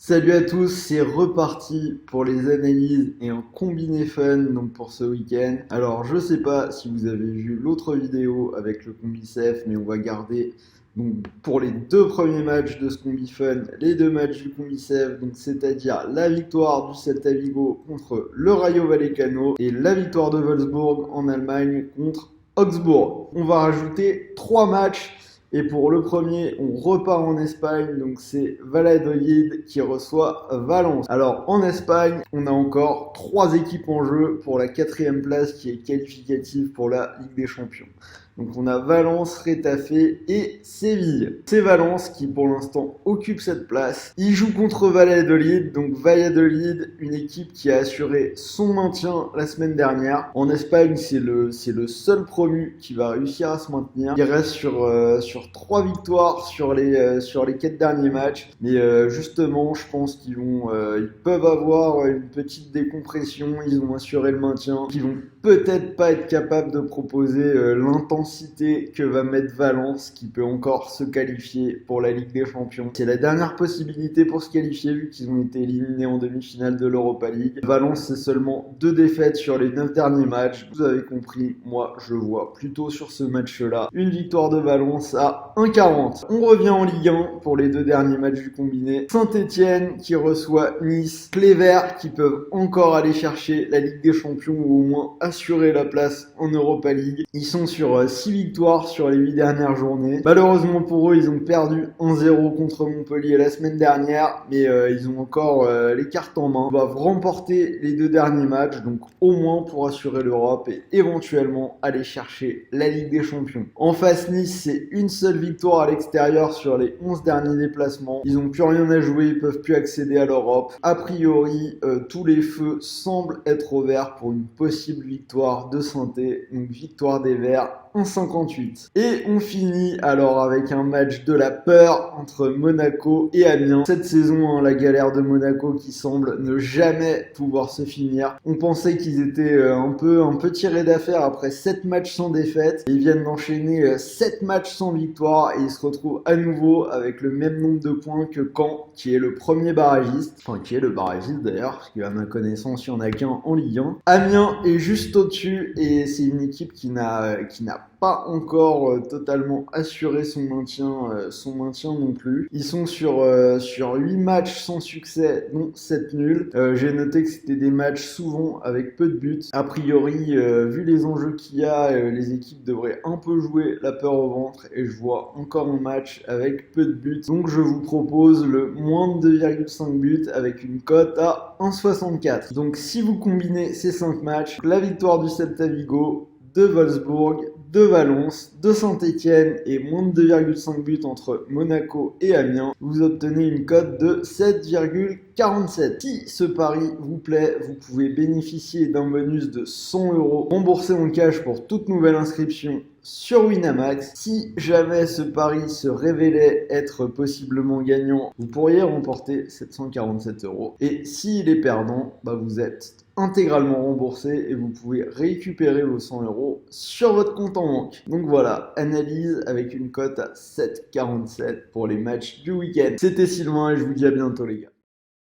Salut à tous, c'est reparti pour les analyses et un combiné fun donc pour ce week-end. Alors je sais pas si vous avez vu l'autre vidéo avec le combi CF, mais on va garder donc pour les deux premiers matchs de ce combi fun, les deux matchs du combi CF, donc c'est-à-dire la victoire du Celta Vigo contre le Rayo Vallecano et la victoire de Wolfsburg en Allemagne contre Augsbourg. On va rajouter trois matchs. Et pour le premier, on repart en Espagne, donc c'est Valladolid qui reçoit Valence. Alors en Espagne, on a encore trois équipes en jeu pour la quatrième place qui est qualificative pour la Ligue des Champions. Donc on a Valence, Retafe et Séville. C'est Valence qui pour l'instant occupe cette place. Il joue contre Valladolid, donc Valladolid, une équipe qui a assuré son maintien la semaine dernière. En Espagne, c'est le seul promu qui va réussir à se maintenir. Il reste sur 3 victoires sur les 4 derniers matchs. Mais justement, je pense ils peuvent avoir une petite décompression. Ils ont assuré le maintien. Ils vont peut-être pas être capables de proposer l'intensité que va mettre Valence, qui peut encore se qualifier pour la Ligue des Champions. C'est la dernière possibilité pour se qualifier vu qu'ils ont été éliminés en demi-finale de l'Europa League. Valence, c'est seulement 2 défaites sur les 9 derniers matchs. Vous avez compris, moi je vois plutôt sur ce match-là une victoire de Valence à 1,40. On revient en Ligue 1 pour les 2 derniers matchs du combiné. Saint-Etienne qui reçoit Nice. Les Verts qui peuvent encore aller chercher la Ligue des Champions ou au moins assurer la place en Europa League. Ils sont sur 6 victoires sur les 8 dernières journées. Malheureusement pour eux, ils ont perdu 1-0 contre Montpellier la semaine dernière, mais ils ont encore les cartes en main. Ils doivent remporter les 2 derniers matchs, donc au moins pour assurer l'Europe et éventuellement aller chercher la Ligue des Champions. En face, Nice, c'est une seule victoire à l'extérieur sur les 11 derniers déplacements. Ils n'ont plus rien à jouer, ils peuvent plus accéder à l'Europe. A priori, tous les feux semblent être au vert pour une possible victoire de Saint-Étienne, donc victoire des Verts 1,58. Et on finit alors avec un match de la peur entre Monaco et Amiens. Cette saison, la galère de Monaco qui semble ne jamais pouvoir se finir. On pensait qu'ils étaient un peu tirés d'affaire après 7 matchs sans défaite. Ils viennent d'enchaîner 7 matchs sans victoire et ils se retrouvent à nouveau avec le même nombre de points que Caen, qui est le premier barragiste. Enfin, qui est le barragiste d'ailleurs, parce qu'à ma connaissance, il n'y en a qu'un en Ligue 1. Amiens est juste au-dessus et c'est une équipe qui n'a pas encore totalement assuré son maintien non plus. Ils sont sur 8 matchs sans succès, dont 7 nuls. J'ai noté que c'était des matchs souvent avec peu de buts. A priori, vu les enjeux qu'il y a, les équipes devraient un peu jouer la peur au ventre et je vois encore un match avec peu de buts. Donc je vous propose le moins de 2,5 buts avec une cote à 1,64. Donc si vous combinez ces 5 matchs, la victoire du Celta Vigo, de Wolfsburg, de Valence, de Saint-Etienne et moins de 2,5 buts entre Monaco et Amiens, vous obtenez une cote de 7,47. Si ce pari vous plaît, vous pouvez bénéficier d'un bonus de 100 € remboursé en cash pour toute nouvelle inscription sur Winamax. Si jamais ce pari se révélait être possiblement gagnant, vous pourriez remporter 747 €. Et s'il est perdant, vous êtes intégralement remboursé et vous pouvez récupérer vos 100 € sur votre compte en banque. Donc voilà, analyse avec une cote à 7,47 pour les matchs du week-end. C'était Sylvain et je vous dis à bientôt les gars.